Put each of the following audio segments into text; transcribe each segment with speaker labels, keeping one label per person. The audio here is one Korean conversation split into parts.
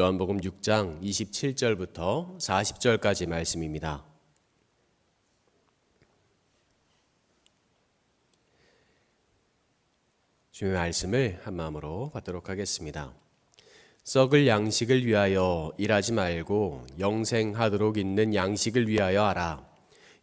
Speaker 1: 요한복음 6장 27절부터 40절까지 말씀입니다. 주님의 말씀을 한마음으로 받도록 하겠습니다. 썩을 양식을 위하여 일하지 말고 영생하도록 있는 양식을 위하여 하라.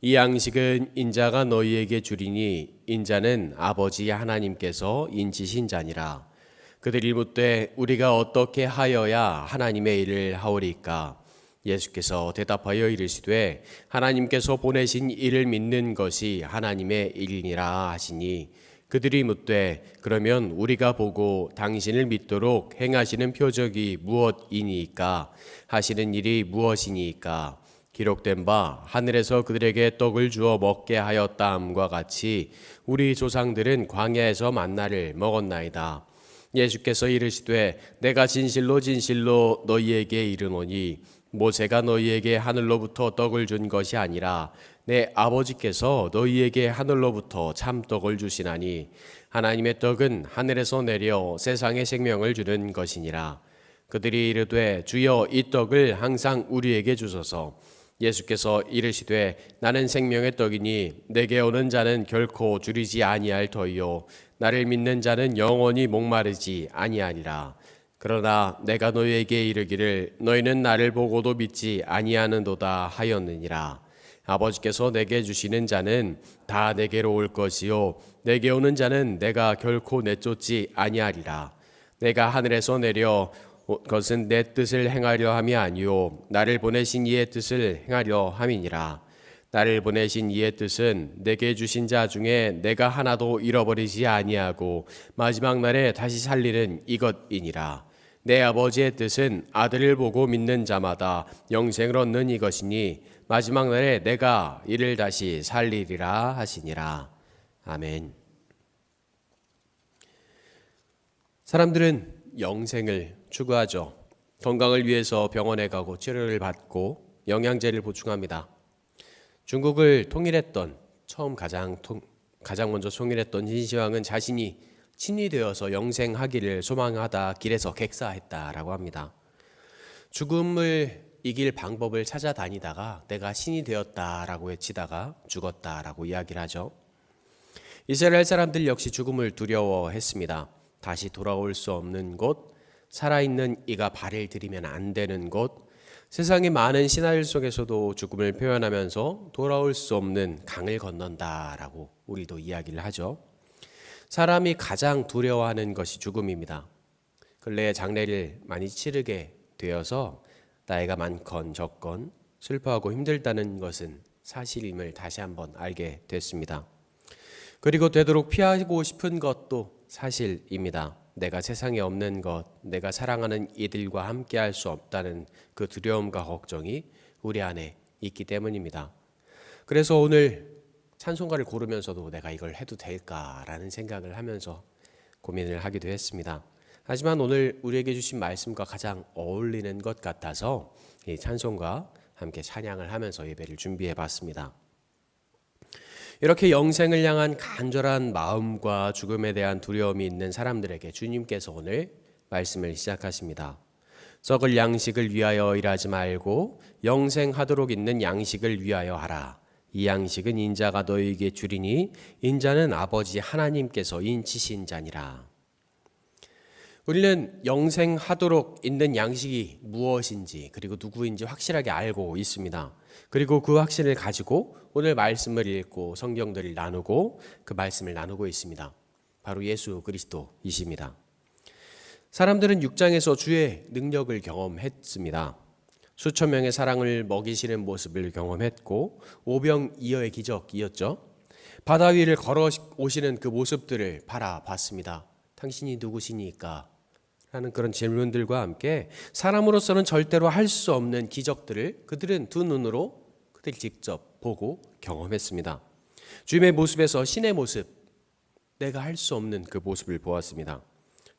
Speaker 1: 이 양식은 인자가 너희에게 주리니 인자는 아버지 하나님께서 인치신 자니라. 그들이 묻되 우리가 어떻게 하여야 하나님의 일을 하오리까? 예수께서 대답하여 이르시되 하나님께서 보내신 이를 믿는 것이 하나님의 일이니라 하시니 그들이 묻되 그러면 우리가 보고 당신을 믿도록 행하시는 표적이 무엇이니까? 하시는 일이 무엇이니까? 기록된 바 하늘에서 그들에게 떡을 주어 먹게 하였다함과 같이 우리 조상들은 광야에서 만나를 먹었나이다. 예수께서 이르시되 내가 진실로 진실로 너희에게 이르노니 모세가 너희에게 하늘로부터 떡을 준 것이 아니라 내 아버지께서 너희에게 하늘로부터 참떡을 주시나니 하나님의 떡은 하늘에서 내려 세상에 생명을 주는 것이니라. 그들이 이르되 주여 이 떡을 항상 우리에게 주소서. 예수께서 이르시되 나는 생명의 떡이니 내게 오는 자는 결코 줄이지 아니할 터이요 나를 믿는 자는 영원히 목마르지 아니하리라. 그러나 내가 너희에게 이르기를 너희는 나를 보고도 믿지 아니하는도다 하였느니라. 아버지께서 내게 주시는 자는 다 내게로 올 것이요 내게 오는 자는 내가 결코 내쫓지 아니하리라. 내가 하늘에서 내려 것은 내 뜻을 행하려 함이 아니요 나를 보내신 이의 뜻을 행하려 함이니라. 나를 보내신 이의 뜻은 내게 주신 자 중에 내가 하나도 잃어버리지 아니하고 마지막 날에 다시 살리는 이것이니라. 내 아버지의 뜻은 아들을 보고 믿는 자마다 영생을 얻는 이것이니 마지막 날에 내가 이를 다시 살리리라 하시니라. 아멘. 사람들은 영생을 추구하죠. 건강을 위해서 병원에 가고 치료를 받고 영양제를 보충합니다. 중국을 통일했던 가장 먼저 통일했던 진시황은 자신이 신이 되어서 영생하기를 소망하다 길에서 객사했다라고 합니다. 죽음을 이길 방법을 찾아다니다가 내가 신이 되었다라고 외치다가 죽었다라고 이야기를 하죠. 이스라엘 사람들 역시 죽음을 두려워했습니다. 다시 돌아올 수 없는 곳, 살아있는 이가 발을 들이면 안 되는 곳, 세상의 많은 신화일 속에서도 죽음을 표현하면서 돌아올 수 없는 강을 건넌다라고 우리도 이야기를 하죠. 사람이 가장 두려워하는 것이 죽음입니다. 근래에 장례를 많이 치르게 되어서 나이가 많건 적건 슬퍼하고 힘들다는 것은 사실임을 다시 한번 알게 됐습니다. 그리고 되도록 피하고 싶은 것도 사실입니다. 내가 세상에 없는 것, 내가 사랑하는 이들과 함께 할 수 없다는 그 두려움과 걱정이 우리 안에 있기 때문입니다. 그래서 오늘 찬송가를 고르면서도 내가 이걸 해도 될까라는 생각을 하면서 고민을 하기도 했습니다. 하지만 오늘 우리에게 주신 말씀과 가장 어울리는 것 같아서 이 찬송가 함께 찬양을 하면서 예배를 준비해 봤습니다. 이렇게 영생을 향한 간절한 마음과 죽음에 대한 두려움이 있는 사람들에게 주님께서 오늘 말씀을 시작하십니다. 썩을 양식을 위하여 일하지 말고 영생하도록 있는 양식을 위하여 하라. 이 양식은 인자가 너희에게 주리니 인자는 아버지 하나님께서 인치신 자니라. 우리는 영생하도록 있는 양식이 무엇인지 그리고 누구인지 확실하게 알고 있습니다. 그리고 그 확신을 가지고 오늘 말씀을 읽고 성경들을 나누고 그 말씀을 나누고 있습니다. 바로 예수 그리스도이십니다. 사람들은 6장에서 주의 능력을 경험했습니다. 수천 명의 사랑을 먹이시는 모습을 경험했고 오병이어의 기적이었죠. 바다 위를 걸어 오시는 그 모습들을 바라봤습니다. 당신이 누구시니까? 라는 그런 질문들과 함께 사람으로서는 절대로 할 수 없는 기적들을 그들은 두 눈으로 그들이 직접 보고 경험했습니다. 주님의 모습에서 신의 모습, 내가 할 수 없는 그 모습을 보았습니다.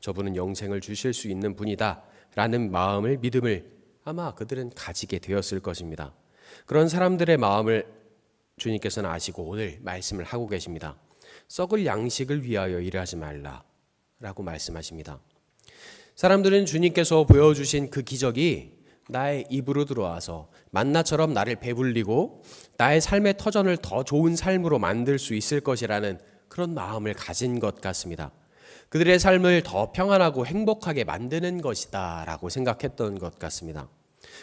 Speaker 1: 저분은 영생을 주실 수 있는 분이다 라는 마음을, 믿음을 아마 그들은 가지게 되었을 것입니다. 그런 사람들의 마음을 주님께서는 아시고 오늘 말씀을 하고 계십니다. 썩을 양식을 위하여 일하지 말라 라고 말씀하십니다. 사람들은 주님께서 보여주신 그 기적이 나의 입으로 들어와서 만나처럼 나를 배불리고 나의 삶의 터전을 더 좋은 삶으로 만들 수 있을 것이라는 그런 마음을 가진 것 같습니다. 그들의 삶을 더 평안하고 행복하게 만드는 것이다 라고 생각했던 것 같습니다.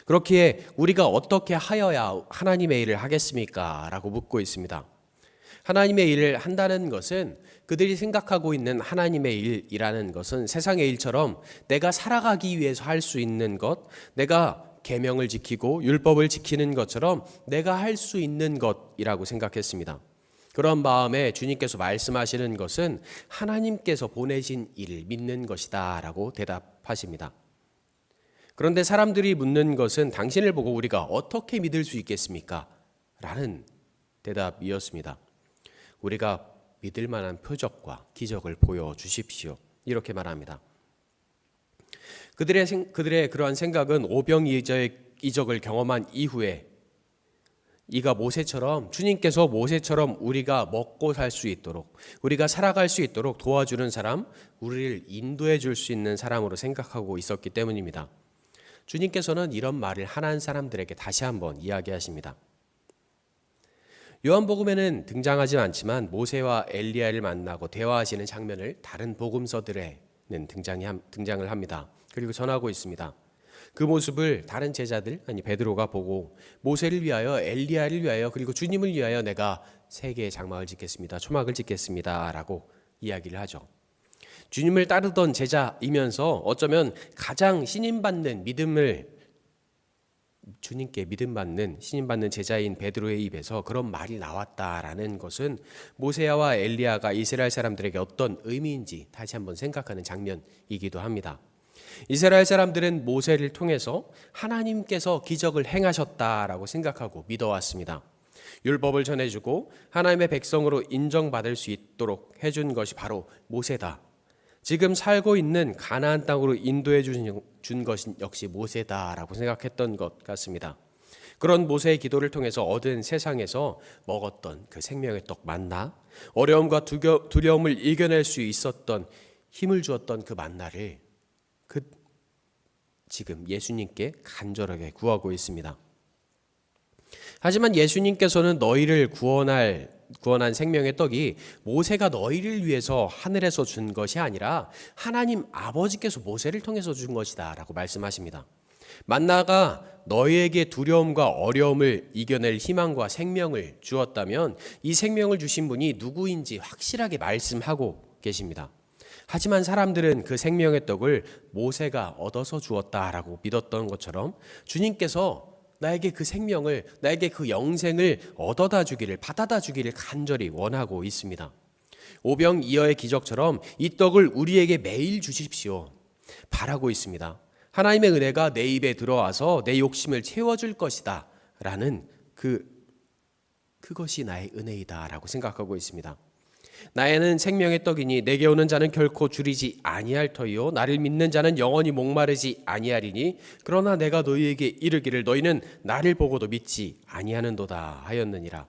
Speaker 1: 그렇기에 우리가 어떻게 하여야 하나님의 일을 하겠습니까? 라고 묻고 있습니다. 하나님의 일을 한다는 것은 그들이 생각하고 있는 하나님의 일이라는 것은 세상의 일처럼 내가 살아가기 위해서 할 수 있는 것, 내가 계명을 지키고 율법을 지키는 것처럼 내가 할 수 있는 것이라고 생각했습니다. 그런 마음에 주님께서 말씀하시는 것은 하나님께서 보내신 일을 믿는 것이다 라고 대답하십니다. 그런데 사람들이 묻는 것은 당신을 보고 우리가 어떻게 믿을 수 있겠습니까? 라는 대답이었습니다. 우리가 믿을 만한 표적과 기적을 보여주십시오. 이렇게 말합니다. 그들의 그러한 생각은 오병이적을 경험한 이후에 이가 모세처럼 주님께서 모세처럼 우리가 먹고 살 수 있도록 우리가 살아갈 수 있도록 도와주는 사람, 우리를 인도해 줄 수 있는 사람으로 생각하고 있었기 때문입니다. 주님께서는 이런 말을 하나님 사람들에게 다시 한번 이야기하십니다. 요한복음에는 등장하지 않지만 모세와 엘리야를 만나고 대화하시는 장면을 다른 복음서들에는 등장을 합니다. 그리고 전하고 있습니다. 그 모습을 다른 제자들, 베드로가 보고 모세를 위하여 엘리야를 위하여 그리고 주님을 위하여 내가 세 개의 장막을 짓겠습니다. 초막을 짓겠습니다. 라고 이야기를 하죠. 주님을 따르던 제자이면서 어쩌면 가장 주님께 믿음받는 신임받는 제자인 베드로의 입에서 그런 말이 나왔다라는 것은 모세와 엘리야가 이스라엘 사람들에게 어떤 의미인지 다시 한번 생각하는 장면이기도 합니다. 이스라엘 사람들은 모세를 통해서 하나님께서 기적을 행하셨다라고 생각하고 믿어왔습니다. 율법을 전해주고 하나님의 백성으로 인정받을 수 있도록 해준 것이 바로 모세다. 지금 살고 있는 가나안 땅으로 인도해 준 것은 역시 모세다라고 생각했던 것 같습니다. 그런 모세의 기도를 통해서 얻은 세상에서 먹었던 그 생명의 떡 만나, 어려움과 두려움을 이겨낼 수 있었던 힘을 주었던 그 만나를 지금 예수님께 간절하게 구하고 있습니다. 하지만 예수님께서는 너희를 구원한 생명의 떡이 모세가 너희를 위해서 하늘에서 준 것이 아니라 하나님 아버지께서 모세를 통해서 준 것이다 라고 말씀하십니다. 만나가 너희에게 두려움과 어려움을 이겨낼 희망과 생명을 주었다면 이 생명을 주신 분이 누구인지 확실하게 말씀하고 계십니다. 하지만 사람들은 그 생명의 떡을 모세가 얻어서 주었다라고 믿었던 것처럼 주님께서 나에게 그 생명을, 나에게 그 영생을 얻어다 주기를, 받아다 주기를 간절히 원하고 있습니다. 오병이어의 기적처럼 이 떡을 우리에게 매일 주십시오. 바라고 있습니다. 하나님의 은혜가 내 입에 들어와서 내 욕심을 채워줄 것이다 라는 그것이 나의 은혜이다 라고 생각하고 있습니다. 나에는 생명의 떡이니 내게 오는 자는 결코 줄이지 아니할 터이요 나를 믿는 자는 영원히 목마르지 아니하리니 그러나 내가 너희에게 이르기를 너희는 나를 보고도 믿지 아니하는도다 하였느니라.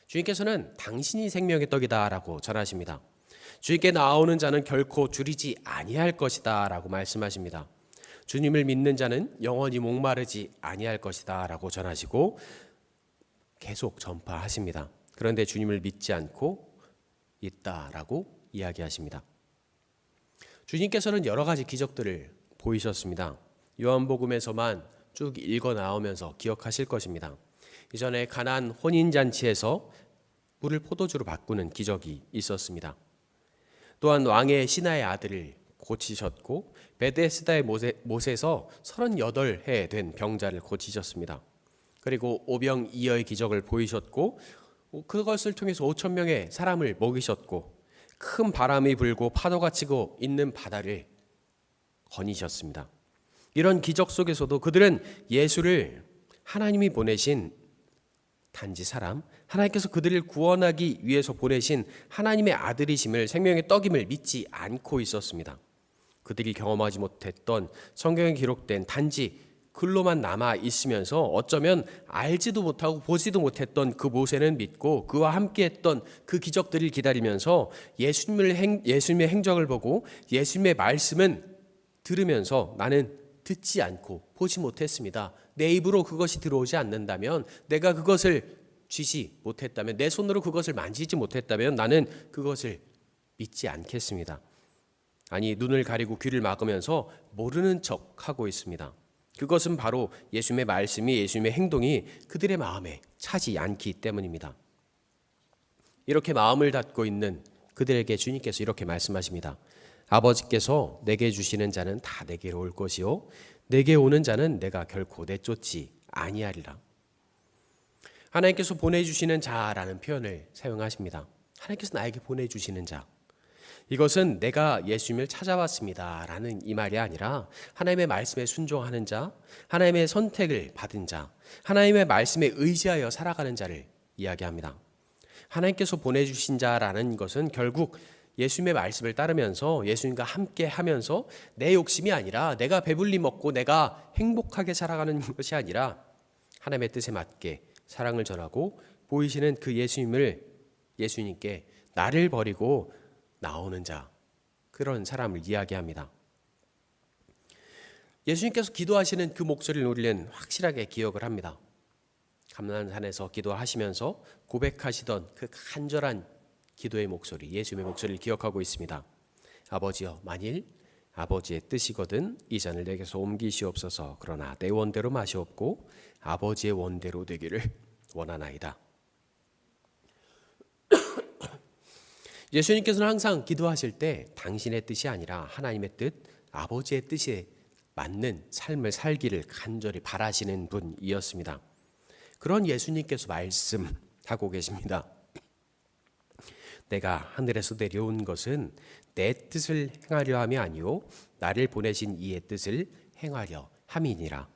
Speaker 1: 주님께서는 당신이 생명의 떡이다 라고 전하십니다. 주님께 나오는 자는 결코 줄이지 아니할 것이다 라고 말씀하십니다. 주님을 믿는 자는 영원히 목마르지 아니할 것이다 라고 전하시고 계속 전파하십니다. 그런데 주님을 믿지 않고 있다라고 이야기하십니다. 주님께서는 여러 가지 기적들을 보이셨습니다. 요한복음에서만 쭉 읽어 나오면서 기억하실 것입니다. 이전에 가나안 혼인잔치에서 물을 포도주로 바꾸는 기적이 있었습니다. 또한 왕의 신하의 아들을 고치셨고 베데스다의 못에서 38해 된 병자를 고치셨습니다. 그리고 오병이어의 기적을 보이셨고 그것을 통해서 5천 명의 사람을 먹이셨고 큰 바람이 불고 파도가 치고 있는 바다를 거니셨습니다. 이런 기적 속에서도 그들은 예수를 하나님이 보내신 단지 사람, 하나님께서 그들을 구원하기 위해서 보내신 하나님의 아들이심을 생명의 떡임을 믿지 않고 있었습니다. 그들이 경험하지 못했던 성경에 기록된 단지 글로만 남아 있으면서 어쩌면 알지도 못하고 보지도 못했던 그 모세는 믿고 그와 함께했던 그 기적들을 기다리면서 예수님의 행적을 보고 예수님의 말씀은 들으면서 나는 듣지 않고 보지 못했습니다. 내 입으로 그것이 들어오지 않는다면, 내가 그것을 쥐지 못했다면, 내 손으로 그것을 만지지 못했다면 나는 그것을 믿지 않겠습니다. 아니, 눈을 가리고 귀를 막으면서 모르는 척하고 있습니다. 그것은 바로 예수님의 말씀이, 예수님의 행동이 그들의 마음에 차지 않기 때문입니다. 이렇게 마음을 닫고 있는 그들에게 주님께서 이렇게 말씀하십니다. 아버지께서 내게 주시는 자는 다 내게로 올 것이요 내게 오는 자는 내가 결코 내쫓지 아니하리라. 하나님께서 보내주시는 자라는 표현을 사용하십니다. 하나님께서 나에게 보내주시는 자, 이것은 내가 예수님을 찾아왔습니다 라는 이 말이 아니라 하나님의 말씀에 순종하는 자, 하나님의 선택을 받은 자, 하나님의 말씀에 의지하여 살아가는 자를 이야기합니다. 하나님께서 보내주신 자라는 것은 결국 예수님의 말씀을 따르면서 예수님과 함께 하면서 내 욕심이 아니라 내가 배불리 먹고 내가 행복하게 살아가는 것이 아니라 하나님의 뜻에 맞게 사랑을 전하고 보이시는 그 예수님께 나를 버리고 나오는 자, 그런 사람을 이야기합니다. 예수님께서 기도하시는 그 목소리를 우리는 확실하게 기억을 합니다. 감난산에서 기도하시면서 고백하시던 그 간절한 기도의 목소리, 예수님의 목소리를 기억하고 있습니다. 아버지여, 만일 아버지의 뜻이거든 이 잔을 내게서 옮기시옵소서. 그러나 내 원대로 마시옵고 아버지의 원대로 되기를 원하나이다. 예수님께서는 항상 기도하실 때 당신의 뜻이 아니라 하나님의 뜻, 아버지의 뜻에 맞는 삶을 살기를 간절히 바라시는 분이었습니다. 그런 예수님께서 말씀하고 계십니다. 내가 하늘에서 내려온 것은 내 뜻을 행하려 함이 아니요 나를 보내신 이의 뜻을 행하려 함이니라.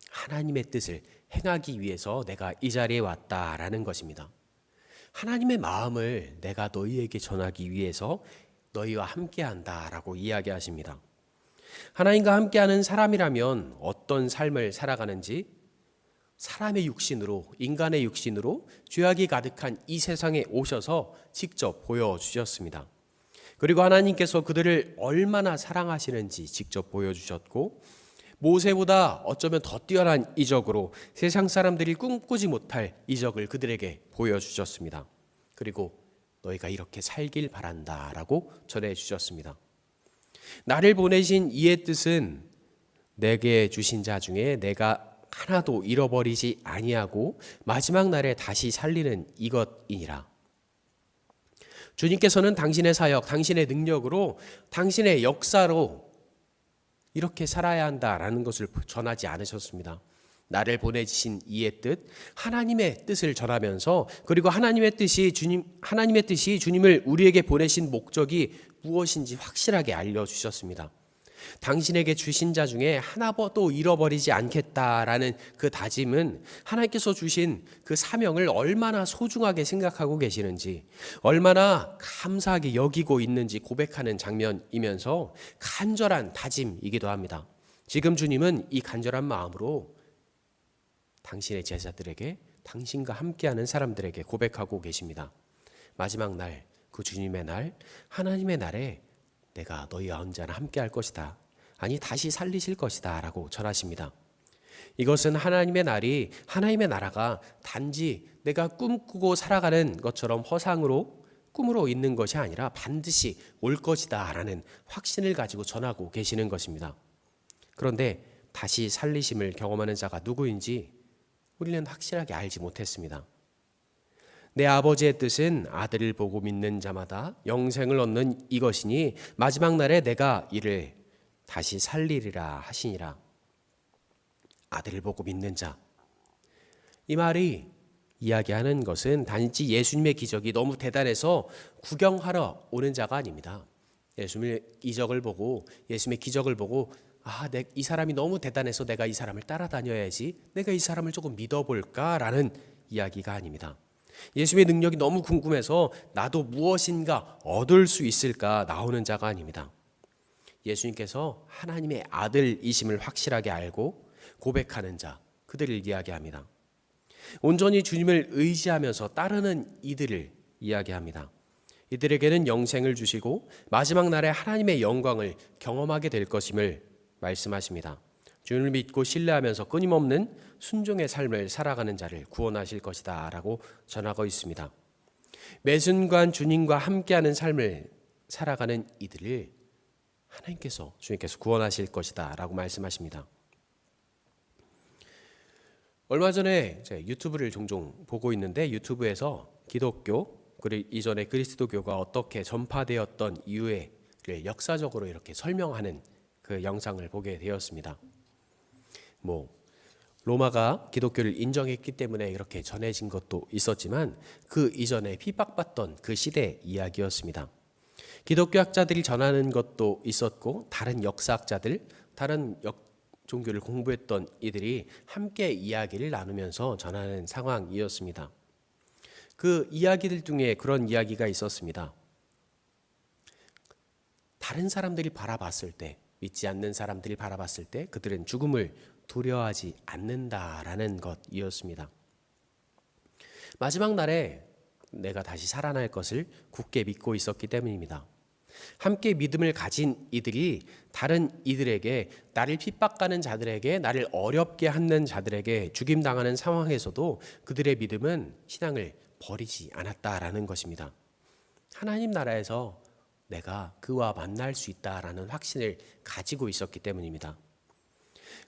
Speaker 1: 하나님의 뜻을 행하기 위해서 내가 이 자리에 왔다라는 것입니다. 하나님의 마음을 내가 너희에게 전하기 위해서 너희와 함께한다라고 이야기하십니다. 하나님과 함께하는 사람이라면 어떤 삶을 살아가는지 사람의 육신으로, 인간의 육신으로 죄악이 가득한 이 세상에 오셔서 직접 보여주셨습니다. 그리고 하나님께서 그들을 얼마나 사랑하시는지 직접 보여주셨고, 모세보다 어쩌면 더 뛰어난 이적으로 세상 사람들이 꿈꾸지 못할 이적을 그들에게 보여주셨습니다. 그리고 너희가 이렇게 살길 바란다라고 전해주셨습니다. 나를 보내신 이의 뜻은 내게 주신 자 중에 내가 하나도 잃어버리지 아니하고 마지막 날에 다시 살리는 이것이니라. 주님께서는 당신의 사역, 당신의 능력으로, 당신의 역사로 이렇게 살아야 한다라는 것을 전하지 않으셨습니다. 나를 보내신 이의 뜻, 하나님의 뜻을 전하면서, 그리고 하나님의 뜻이 주님을 우리에게 보내신 목적이 무엇인지 확실하게 알려주셨습니다. 당신에게 주신 자 중에 하나도 잃어버리지 않겠다라는 그 다짐은 하나님께서 주신 그 사명을 얼마나 소중하게 생각하고 계시는지, 얼마나 감사하게 여기고 있는지 고백하는 장면이면서 간절한 다짐이기도 합니다. 지금 주님은 이 간절한 마음으로 당신의 제자들에게, 당신과 함께하는 사람들에게 고백하고 계십니다. 마지막 날, 그 주님의 날, 하나님의 날에 내가 너희와 언제나 함께할 것이다. 아니, 다시 살리실 것이다 라고 전하십니다. 이것은 하나님의 날이, 하나님의 나라가 단지 내가 꿈꾸고 살아가는 것처럼 허상으로, 꿈으로 있는 것이 아니라 반드시 올 것이다 라는 확신을 가지고 전하고 계시는 것입니다. 그런데 다시 살리심을 경험하는 자가 누구인지 우리는 확실하게 알지 못했습니다. 내 아버지의 뜻은 아들을 보고 믿는 자마다 영생을 얻는 이것이니 마지막 날에 내가 이를 다시 살리리라 하시니라. 아들을 보고 믿는 자, 이 말이 이야기하는 것은 단지 예수님의 기적이 너무 대단해서 구경하러 오는 자가 아닙니다. 예수님의 이적을 보고, 예수님의 기적을 보고, 이 사람이 너무 대단해서 내가 이 사람을 따라다녀야지, 내가 이 사람을 조금 믿어볼까라는 이야기가 아닙니다. 예수님의 능력이 너무 궁금해서 나도 무엇인가 얻을 수 있을까 나오는 자가 아닙니다. 예수님께서 하나님의 아들이심을 확실하게 알고 고백하는 자, 그들을 이야기합니다. 온전히 주님을 의지하면서 따르는 이들을 이야기합니다. 이들에게는 영생을 주시고 마지막 날에 하나님의 영광을 경험하게 될 것임을 말씀하십니다. 주님을 믿고 신뢰하면서 끊임없는 순종의 삶을 살아가는 자를 구원하실 것이다 라고 전하고 있습니다. 매 순간 주님과 함께하는 삶을 살아가는 이들을 주님께서 구원하실 것이다 라고 말씀하십니다. 얼마 전에 유튜브를 종종 보고 있는데 유튜브에서 기독교 그리고 이전에 그리스도교가 어떻게 전파되었던 이유를 역사적으로 이렇게 설명하는 그 영상을 보게 되었습니다. 로마가 기독교를 인정했기 때문에 이렇게 전해진 것도 있었지만 그 이전에 핍박받던 그 시대 이야기였습니다. 기독교 학자들이 전하는 것도 있었고 다른 역사학자들, 다른 종교를 공부했던 이들이 함께 이야기를 나누면서 전하는 상황이었습니다. 그 이야기들 중에 그런 이야기가 있었습니다. 다른 사람들이 바라봤을 때, 믿지 않는 사람들이 바라봤을 때 그들은 죽음을 두려워하지 않는다라는 것이었습니다. 마지막 날에 내가 다시 살아날 것을 굳게 믿고 있었기 때문입니다. 함께 믿음을 가진 이들이 다른 이들에게, 나를 핍박하는 자들에게, 나를 어렵게 하는 자들에게 죽임당하는 상황에서도 그들의 믿음은 신앙을 버리지 않았다라는 것입니다. 하나님 나라에서 내가 그와 만날 수 있다라는 확신을 가지고 있었기 때문입니다.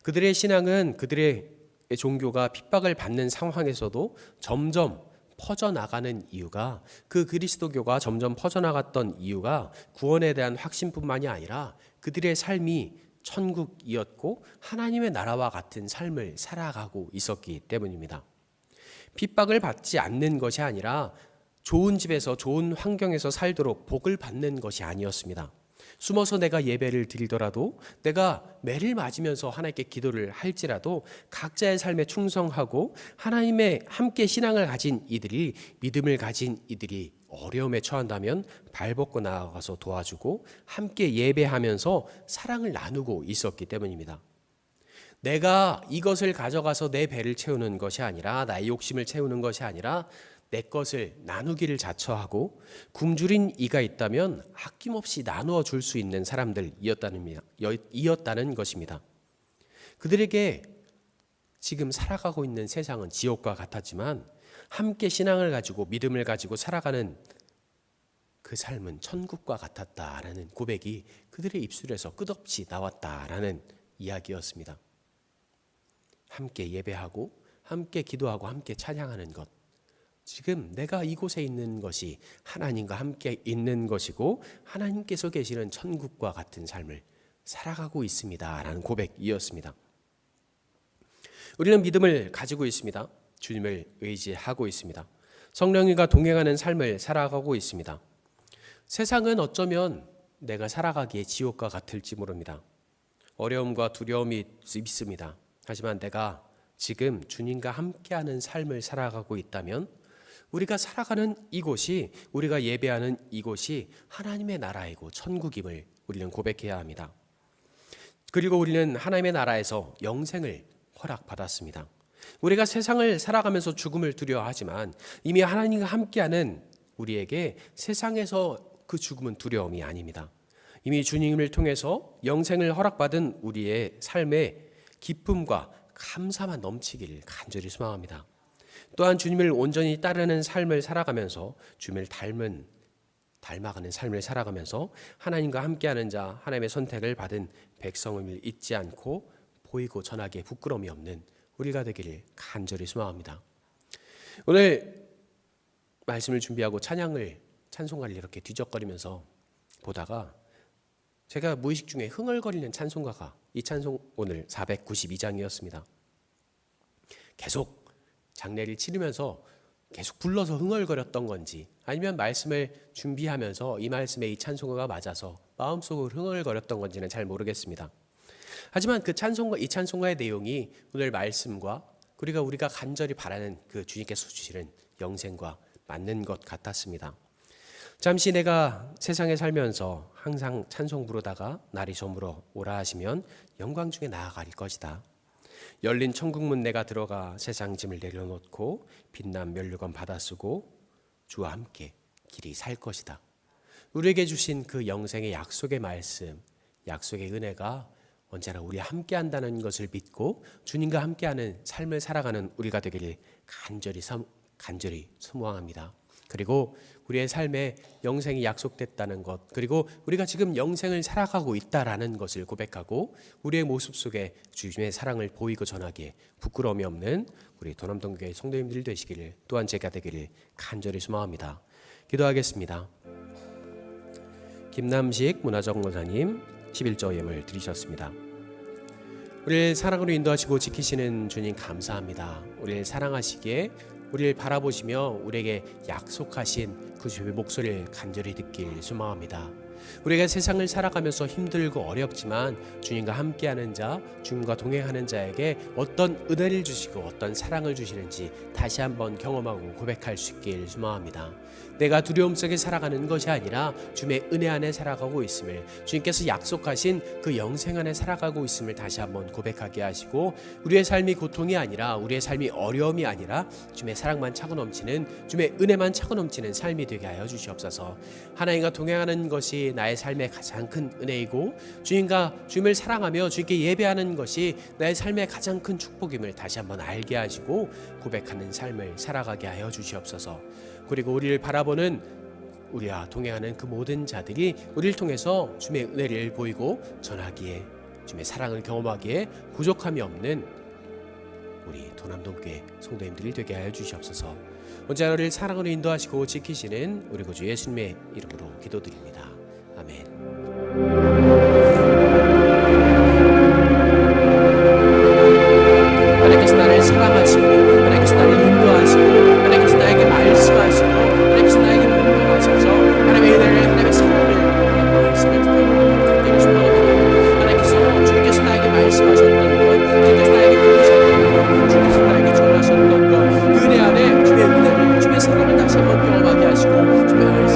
Speaker 1: 그들의 신앙은, 그들의 종교가 핍박을 받는 상황에서도 점점 퍼져나가는 이유가, 그 그리스도교가 점점 퍼져나갔던 이유가 구원에 대한 확신뿐만이 아니라 그들의 삶이 천국이었고 하나님의 나라와 같은 삶을 살아가고 있었기 때문입니다. 핍박을 받지 않는 것이 아니라 좋은 집에서, 좋은 환경에서 살도록 복을 받는 것이 아니었습니다. 숨어서 내가 예배를 드리더라도, 내가 매를 맞으면서 하나님께 기도를 할지라도 각자의 삶에 충성하고 하나님의 함께 신앙을 가진 이들이, 믿음을 가진 이들이 어려움에 처한다면 발벗고 나아가서 도와주고 함께 예배하면서 사랑을 나누고 있었기 때문입니다. 내가 이것을 가져가서 내 배를 채우는 것이 아니라, 나의 욕심을 채우는 것이 아니라 내 것을 나누기를 자처하고 굶주린 이가 있다면 아낌없이 나누어 줄 수 있는 사람들이었다는 것입니다. 그들에게 지금 살아가고 있는 세상은 지옥과 같았지만 함께 신앙을 가지고 믿음을 가지고 살아가는 그 삶은 천국과 같았다라는 고백이 그들의 입술에서 끝없이 나왔다라는 이야기였습니다. 함께 예배하고 함께 기도하고 함께 찬양하는 것, 지금 내가 이곳에 있는 것이 하나님과 함께 있는 것이고 하나님께서 계시는 천국과 같은 삶을 살아가고 있습니다 라는 고백이었습니다. 우리는 믿음을 가지고 있습니다. 주님을 의지하고 있습니다. 성령님과 동행하는 삶을 살아가고 있습니다. 세상은 어쩌면 내가 살아가기에 지옥과 같을지 모릅니다. 어려움과 두려움이 있습니다. 하지만 내가 지금 주님과 함께하는 삶을 살아가고 있다면 우리가 살아가는 이곳이, 우리가 예배하는 이곳이 하나님의 나라이고 천국임을 우리는 고백해야 합니다. 그리고 우리는 하나님의 나라에서 영생을 허락받았습니다. 우리가 세상을 살아가면서 죽음을 두려워하지만 이미 하나님과 함께하는 우리에게 세상에서 그 죽음은 두려움이 아닙니다. 이미 주님을 통해서 영생을 허락받은 우리의 삶에 기쁨과 감사만 넘치기를 간절히 소망합니다. 또한 주님을 온전히 따르는 삶을 살아가면서 주님을 닮아가는 삶을 살아가면서 하나님과 함께하는 자, 하나님의 선택을 받은 백성을 잊지 않고 보이고 전하기에 부끄러움이 없는 우리가 되기를 간절히 소망합니다. 오늘 말씀을 준비하고 찬송가를 이렇게 뒤적거리면서 보다가 제가 무의식 중에 흥얼거리는 찬송가가 이 찬송 오늘 492장이었습니다. 계속 장례를 치르면서 계속 불러서 흥얼거렸던 건지, 아니면 말씀을 준비하면서 이 말씀에 이 찬송가가 맞아서 마음속으로 흥얼거렸던 건지는 잘 모르겠습니다. 하지만 이 찬송가의 내용이 오늘 말씀과 우리가 간절히 바라는 그 주님께서 주시는 영생과 맞는 것 같았습니다. 잠시 내가 세상에 살면서 항상 찬송 부르다가 날이 저물어 오라 하시면 영광 중에 나아갈 것이다. 열린 천국문 내가 들어가 세상 짐을 내려놓고 빛난 면류관 받아 쓰고 주와 함께 길이 살 것이다. 우리에게 주신 그 영생의 약속의 말씀, 약속의 은혜가 언제나 우리와 함께한다는 것을 믿고 주님과 함께하는 삶을 살아가는 우리가 되기를 간절히 소망합니다. 그리고 우리의 삶에 영생이 약속됐다는 것, 그리고 우리가 지금 영생을 살아가고 있다라는 것을 고백하고 우리의 모습 속에 주님의 사랑을 보이고 전하기에 부끄러움이 없는 우리 도남동교회 성도님들 되시기를, 또한 제가 되기를 간절히 소망합니다. 기도하겠습니다. 김남식 문화정보사님 11조 예물 드리셨습니다. 우리를 사랑으로 인도하시고 지키시는 주님 감사합니다. 우리를 사랑하시기에 우리를 바라보시며 우리에게 약속하신 그 주의 목소리를 간절히 듣길 소망합니다. 우리가 세상을 살아가면서 힘들고 어렵지만 주님과 함께하는 자, 주님과 동행하는 자에게 어떤 은혜를 주시고 어떤 사랑을 주시는지 다시 한번 경험하고 고백할 수 있길 소망합니다. 내가 두려움 속에 살아가는 것이 아니라 주님의 은혜 안에 살아가고 있음을, 주님께서 약속하신 그 영생 안에 살아가고 있음을 다시 한번 고백하게 하시고, 우리의 삶이 고통이 아니라, 우리의 삶이 어려움이 아니라 주님의 사랑만 차고 넘치는, 주님의 은혜만 차고 넘치는 삶이 되게 하여 주시옵소서. 하나님과 동행하는 것이 나의 삶의 가장 큰 은혜이고, 주님을 사랑하며 주님께 예배하는 것이 나의 삶의 가장 큰 축복임을 다시 한번 알게 하시고 고백하는 삶을 살아가게 하여 주시옵소서. 그리고 우리를 바라보는, 우리와 동행하는 그 모든 자들이 우리를 통해서 주님의 은혜를 보이고 전하기에, 주님의 사랑을 경험하기에 부족함이 없는 우리 도남동교회 성도님들이 되게 하여 주시옵소서. 언제나 우리를 사랑으로 인도하시고 지키시는 우리 구주 예수님의 이름으로 기도드립니다. 아멘.